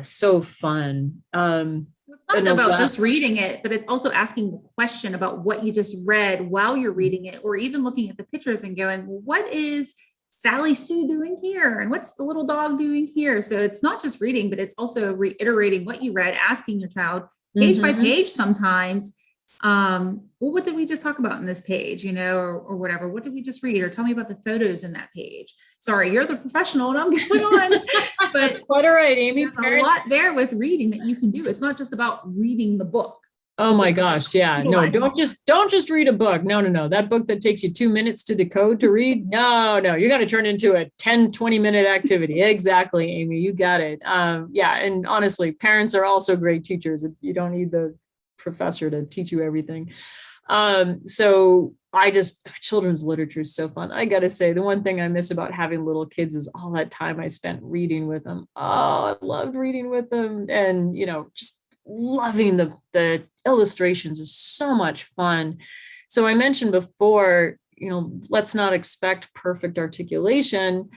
so fun. It's not about just reading it, but it's also asking the question about what you just read while you're reading it, or even looking at the pictures and going, what is Sally Sue doing here? And what's the little dog doing here? So it's not just reading, but it's also reiterating what you read, asking your child page by page sometimes. Well, what did we just talk about in this page, or whatever? What did we just read? Or tell me about the photos in that page. Sorry, you're the professional and I'm going on. But that's quite all right, Amy. There's a lot there with reading that you can do. It's not just about reading the book. Oh my gosh. Yeah. No, don't just read a book. No. That book that takes you 2 minutes to decode to read. No, you got to turn it into a 10, 20-minute activity. Exactly, Amy. You got it. Yeah. And honestly, parents are also great teachers. You don't need the professor to teach you everything. So children's literature is so fun. I got to say, the one thing I miss about having little kids is all that time I spent reading with them. Oh, I loved reading with them. And, just loving the illustrations is so much fun. So I mentioned before, let's not expect perfect articulation.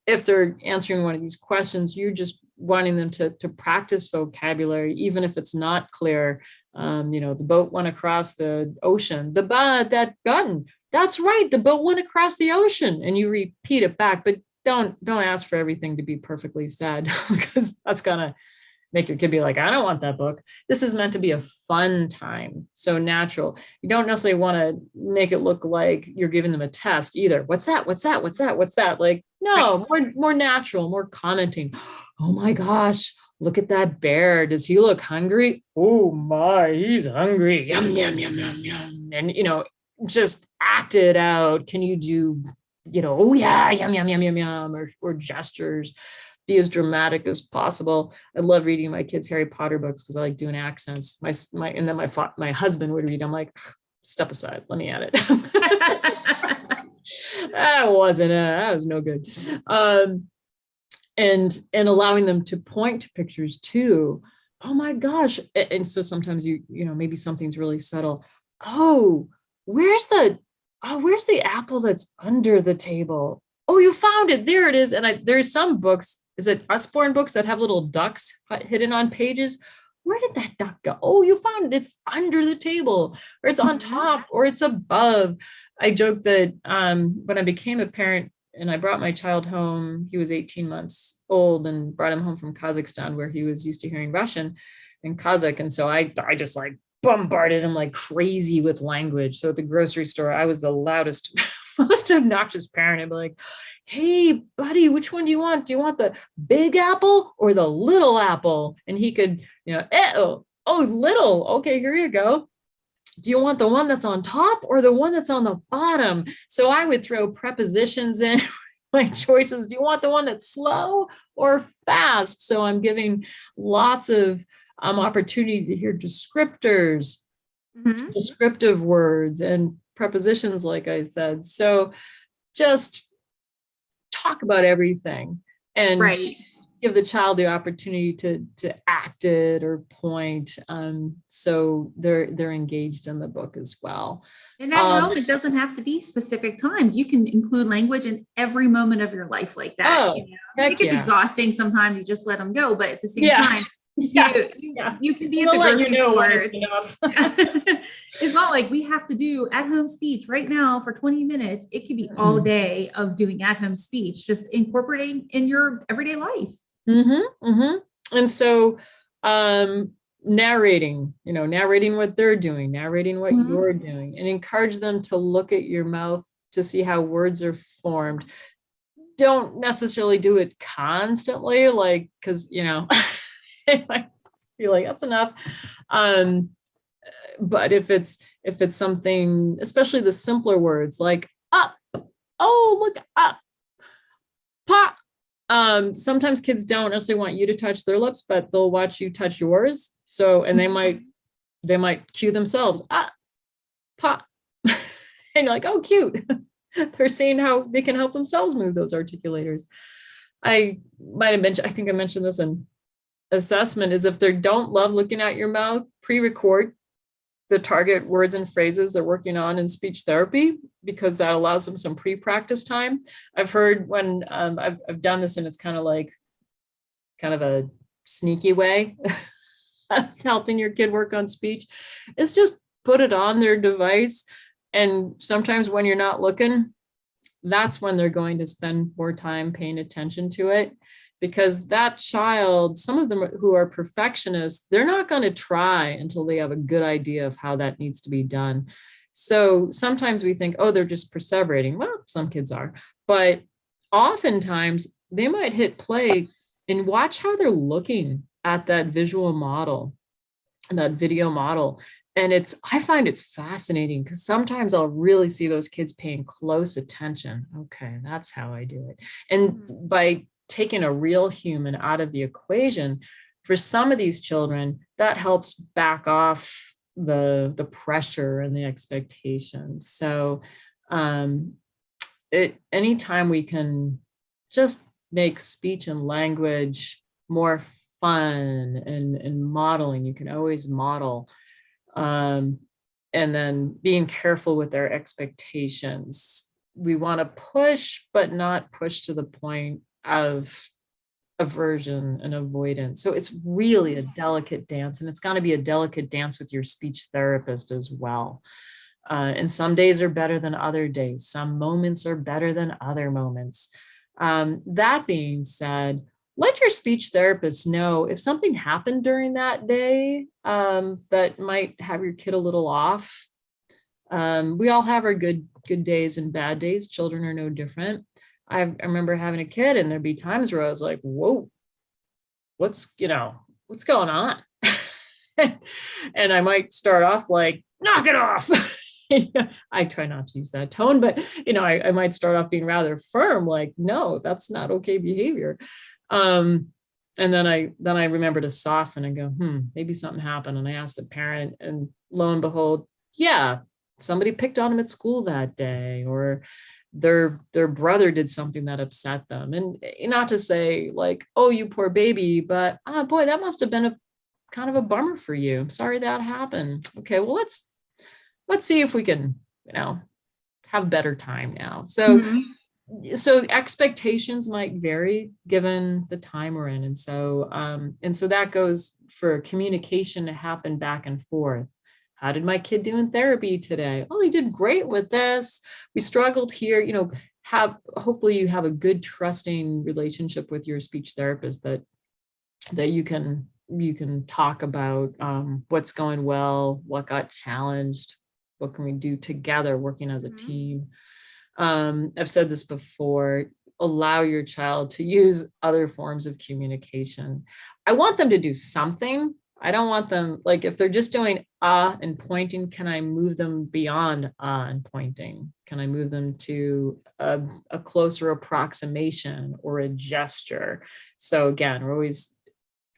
If they're answering one of these questions, you're just wanting them to practice vocabulary, even if it's not clear. The boat went across the ocean. That gun. That's right. The boat went across the ocean, and you repeat it back. But don't ask for everything to be perfectly said, because that's gonna make your kid be like, I don't want that book. This is meant to be a fun time, so natural. You don't necessarily want to make it look like you're giving them a test either. What's that? Like, no, more natural, more commenting. Oh my gosh, look at that bear. Does he look hungry? Oh my, he's hungry. Yum, yum, yum, yum, yum. And, just act it out. Can you do, oh yeah, yum, yum, yum, yum, yum, or gestures. Be as dramatic as possible. I love reading my kids' Harry Potter books because I like doing accents. And then my husband would read. I'm like, step aside, let me at it. That was no good. And allowing them to point to pictures too. Oh my gosh. And so sometimes maybe something's really subtle. Oh, where's the apple that's under the table? Oh, you found it. There it is. And there's some books, is it Usborne books, that have little ducks hidden on pages? Where did that duck go? Oh, you found it. It's under the table, or it's on top, or it's above. I joke that when I became a parent and I brought my child home, he was 18 months old, and brought him home from Kazakhstan, where he was used to hearing Russian and Kazakh. And so I just like bombarded him like crazy with language. So at the grocery store, I was the loudest, most obnoxious parent. I'd be like, hey, buddy, which one do you want? Do you want the big apple or the little apple? And he could, little. Okay, here you go. Do you want the one that's on top or the one that's on the bottom? So I would throw prepositions in my choices. Do you want the one that's slow or fast? So I'm giving lots of opportunity to hear descriptors, descriptive words, and prepositions, like I said. So just talk about everything and give the child the opportunity to act it or point. So they're engaged in the book as well. And at home, it doesn't have to be specific times. You can include language in every moment of your life like that. It gets exhausting sometimes. You just let them go, but at the same time, you can be at the grocery store. It's not like we have to do at-home speech right now for 20 minutes. It could be all day of doing at-home speech, just incorporating in your everyday life. And so narrating what they're doing, narrating what you're doing, and encourage them to look at your mouth to see how words are formed. Don't necessarily do it constantly, like, because I might feel like that's enough. But if it's something, especially the simpler words like up, oh, look up, pop. Sometimes kids don't necessarily want you to touch their lips, but they'll watch you touch yours. So, and they might they might cue themselves, pop. And you're like, oh, cute. They're seeing how they can help themselves move those articulators. I might have mentioned, I think I mentioned this in assessment, is if they don't love looking at your mouth, pre-record the target words and phrases they're working on in speech therapy, because that allows them some pre-practice time. I've heard when I've done this, and it's kind of a sneaky way of helping your kid work on speech, is just put it on their device. And sometimes when you're not looking, that's when they're going to spend more time paying attention to it. Because that child, some of them who are perfectionists, they're not going to try until they have a good idea of how that needs to be done. So sometimes we think, oh, they're just perseverating. Well, some kids are, but oftentimes they might hit play and watch how they're looking at that visual model, that video model. And I find it's fascinating, because sometimes I'll really see those kids paying close attention. Okay, that's how I do it. And by taking a real human out of the equation, for some of these children, that helps back off the pressure and the expectations. So anytime we can just make speech and language more fun and modeling, you can always model. And then being careful with their expectations. We want to push, but not push to the point of aversion and avoidance. So it's really a delicate dance, and it's going to be a delicate dance with your speech therapist as well. And some days are better than other days. Some moments are better than other moments. That being said, let your speech therapist know if something happened during that day that might have your kid a little off. We all have our good days and bad days. Children are no different. I remember having a kid, and there'd be times where I was like, whoa, what's going on? And I might start off like, knock it off. I try not to use that tone, but I might start off being rather firm, like, no, that's not okay behavior. And then I remember to soften and go, maybe something happened. And I asked the parent, and lo and behold, yeah, somebody picked on him at school that day, or their brother did something that upset them. And not to say like, oh, you poor baby, but boy, that must have been a kind of a bummer for you. I'm sorry that happened. Okay, well, let's see if we can, have better time now. So so expectations might vary given the time we're in. And so that goes for communication to happen back and forth. How did my kid do in therapy today? Oh, he did great with this. We struggled here. Hopefully you have a good trusting relationship with your speech therapist that you can talk about what's going well, what got challenged, what can we do together working as a team. I've said this before, allow your child to use other forms of communication. I want them to do something. I don't want them, like, if they're just doing and pointing, can I move them beyond and pointing? Can I move them to a closer approximation or a gesture? So again, we're always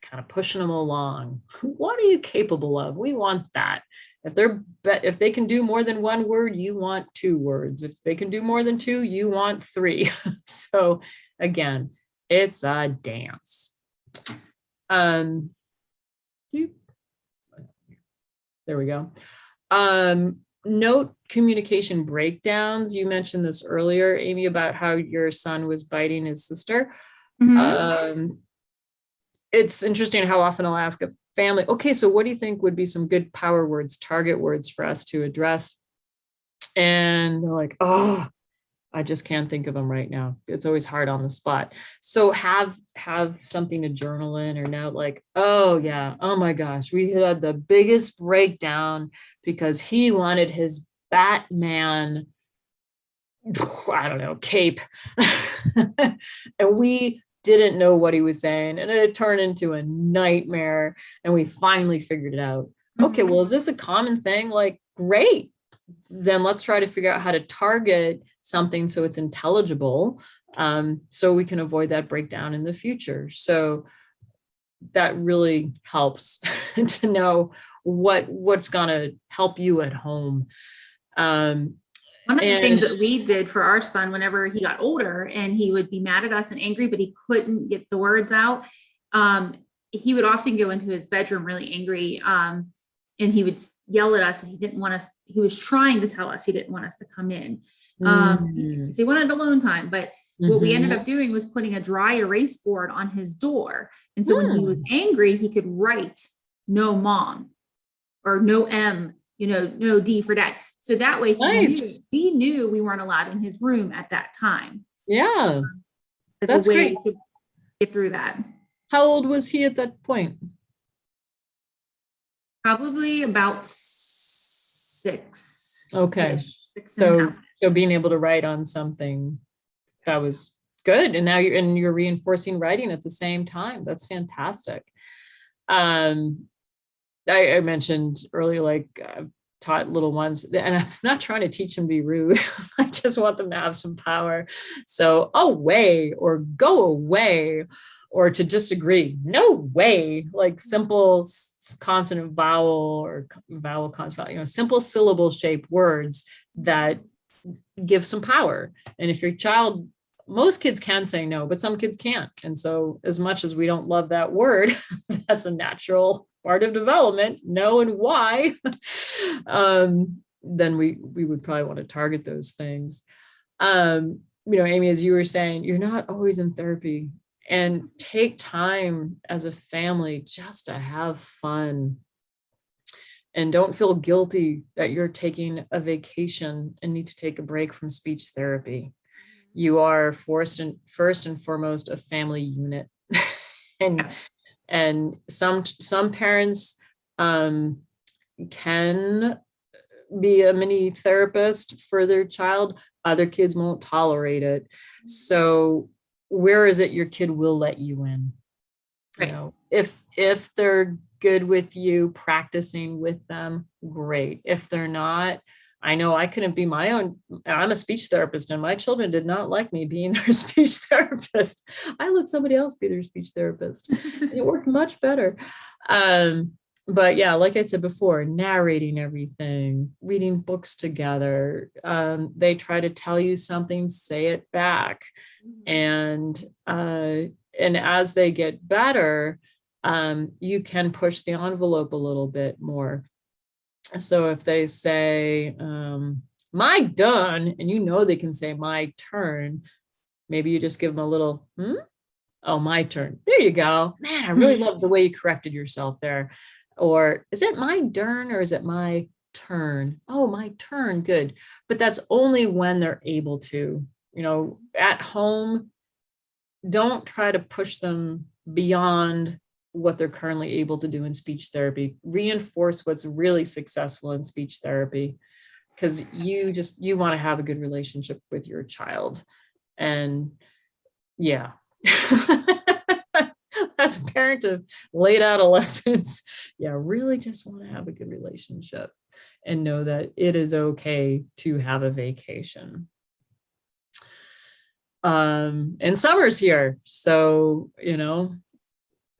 kind of pushing them along. What are you capable of? We want that. If they can do more than one word, you want 2 words. If they can do more than 2, you want 3. So again, it's a dance. There we go. Note communication breakdowns. You mentioned this earlier, Amy, about how your son was biting his sister. It's interesting how often I'll ask a family, okay, so what do you think would be some good power words, target words for us to address? And they're like, oh, I just can't think of them right now. It's always hard on the spot. So have something to journal in or note, like, oh yeah, oh my gosh, we had the biggest breakdown because he wanted his Batman, I don't know, cape. And we didn't know what he was saying, and it turned into a nightmare, and we finally figured it out. Okay, well, is this a common thing? Like, great. Then let's try to figure out how to target something so it's intelligible, so we can avoid that breakdown in the future. So that really helps to know what's gonna help you at home. One of the things And that we did for our son whenever he got older and he would be mad at us and angry, but he couldn't get the words out, he would often go into his bedroom really angry, and he would yell at us, and he didn't want us, he was trying to tell us he didn't want us to come in, because he wanted alone time. But what we ended up doing was putting a dry erase board on his door. And so when he was angry, he could write "no mom" or "no M," no D for dad. So that way we knew we weren't allowed in his room at that time. Yeah, As that's a way great. to get through that. How old was he at that point? Probably about 6. Okay. 6 and a half. So being able to write on something, that was good. And now you're reinforcing writing at the same time. That's fantastic. I mentioned earlier, like I've taught little ones, and I'm not trying to teach them to be rude. I just want them to have some power. So away, or go away, or to disagree, no way, like simple consonant vowel or vowel consonant, simple syllable shaped words that give some power. And if your child, most kids can say no, but some kids can't. And so as much as we don't love that word, that's a natural part of development, no and why, then we would probably want to target those things. Amy, as you were saying, you're not always in therapy, and take time as a family just to have fun. And don't feel guilty that you're taking a vacation and need to take a break from speech therapy. You are first and foremost a family unit. and some parents can be a mini therapist for their child. Other kids won't tolerate it. So where is it your kid will let you in? Right. If they're good with you practicing with them, great. If they're not, I know I couldn't be my own. I'm a speech therapist, and my children did not like me being their speech therapist. I let somebody else be their speech therapist. It worked much better. But yeah, like I said before, narrating everything, reading books together. They try to tell you something, say it back. And as they get better, you can push the envelope a little bit more. So if they say, my done, and they can say my turn, maybe you just give them a little, oh, my turn. There you go. Man, I really love the way you corrected yourself there. Or is it my turn or is it my turn? Oh, my turn. Good. But that's only when they're able to. At home, don't try to push them beyond what they're currently able to do in speech therapy. Reinforce what's really successful in speech therapy, because you want to have a good relationship with your child. And yeah, as a parent of late adolescents, really just want to have a good relationship and know that it is okay to have a vacation. And summer's here, so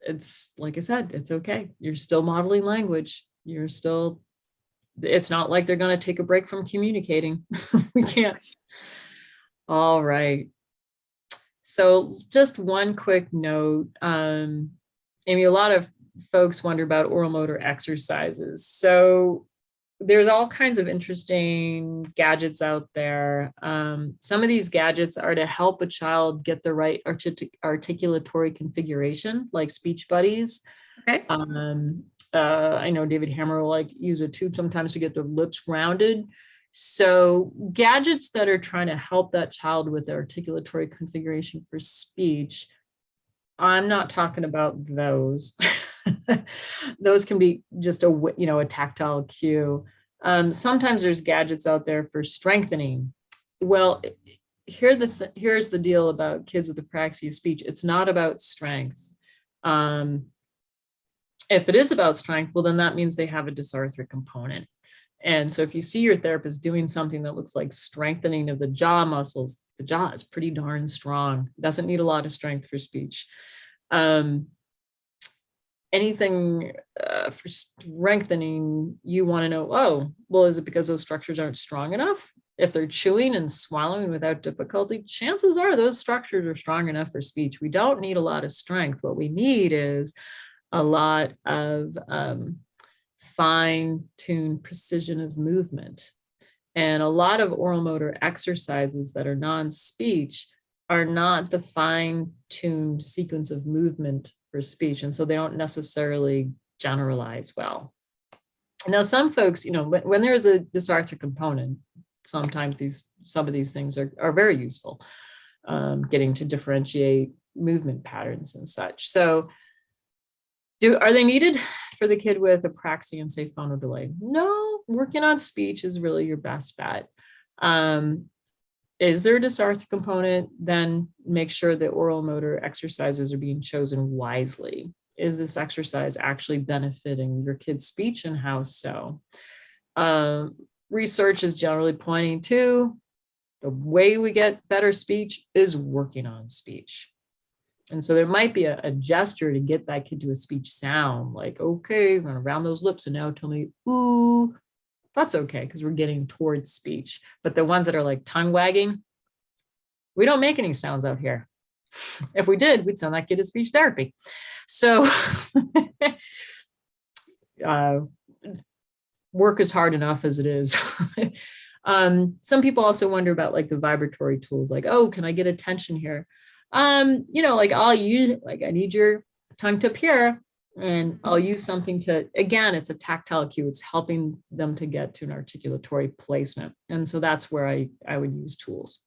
it's like I said, it's okay. You're still modeling language. It's not like they're going to take a break from communicating. We can't. All right. So just one quick note, Amy, a lot of folks wonder about oral motor exercises. So there's all kinds of interesting gadgets out there. Some of these gadgets are to help a child get the right articulatory configuration, like speech buddies. Okay. I know David Hammer will use a tube sometimes to get their lips grounded. So gadgets that are trying to help that child with the articulatory configuration for speech, I'm not talking about those. Those can be just a tactile cue. Sometimes there's gadgets out there for strengthening. Well, here's the deal about kids with apraxia speech. It's not about strength. If it is about strength, well, then that means they have a dysarthric component. And so if you see your therapist doing something that looks like strengthening of the jaw muscles, the jaw is pretty darn strong. Doesn't need a lot of strength for speech. anything for strengthening, you want to know, oh, well, is it because those structures aren't strong enough? If they're chewing and swallowing without difficulty, chances are those structures are strong enough for speech. We don't need a lot of strength. What we need is a lot of fine-tuned precision of movement. And a lot of oral motor exercises that are non-speech are not the fine-tuned sequence of movement for speech. And so they don't necessarily generalize well. Now, some folks, when there's a dysarthric component, sometimes some of these things are very useful, getting to differentiate movement patterns and such. So are they needed for the kid with apraxia and say phono delay? No, working on speech is really your best bet. Is there a dysarthric component? Then make sure that oral motor exercises are being chosen wisely. Is this exercise actually benefiting your kid's speech, and how so? Research is generally pointing to the way we get better speech is working on speech. And so there might be a gesture to get that kid to a speech sound, like, okay, I'm gonna round those lips and now tell me, ooh. That's okay, because we're getting towards speech. But the ones that are like tongue wagging, we don't make any sounds out here. If we did, we'd send that kid to speech therapy. So work is hard enough as it is. Some people also wonder about like the vibratory tools, like, oh, can I get attention here? Like I'll use, like, I need your tongue tip here, and I'll use something to, again, it's a tactile cue. It's helping them to get to an articulatory placement. And so that's where I would use tools.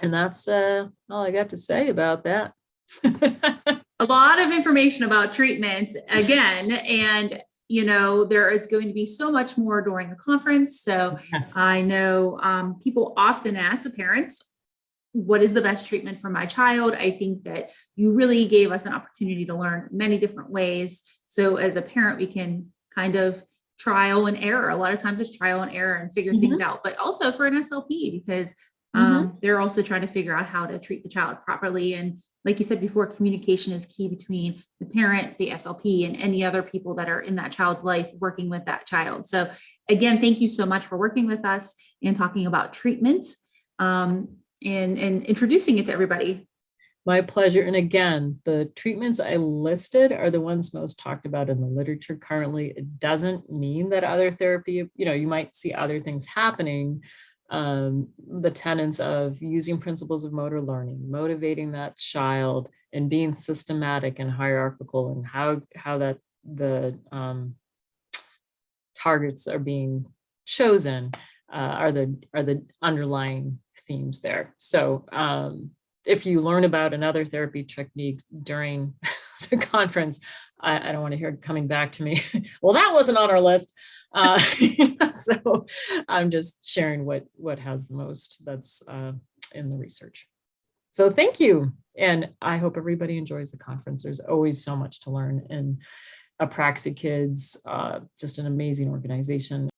And that's all I got to say about that. A lot of information about treatments again, and there is going to be so much more during the conference. So yes. I know people often ask the parents, what is the best treatment for my child? I think that you really gave us an opportunity to learn many different ways. So as a parent, we can kind of trial and error. A lot of times it's trial and error and figure things out, but also for an SLP, because they're also trying to figure out how to treat the child properly. And like you said before, communication is key between the parent, the SLP, and any other people that are in that child's life working with that child. So again, thank you so much for working with us and talking about treatments. And introducing it to everybody. My pleasure. And again, the treatments I listed are the ones most talked about in the literature currently. It doesn't mean that other therapy, you might see other things happening. The tenets of using principles of motor learning, motivating that child, and being systematic and hierarchical, and how that the targets are being chosen are the underlying themes there. So if you learn about another therapy technique during the conference, I don't want to hear it coming back to me. Well, that wasn't on our list. So I'm just sharing what has the most that's in the research. So thank you. And I hope everybody enjoys the conference. There's always so much to learn. And Apraxia Kids, just an amazing organization.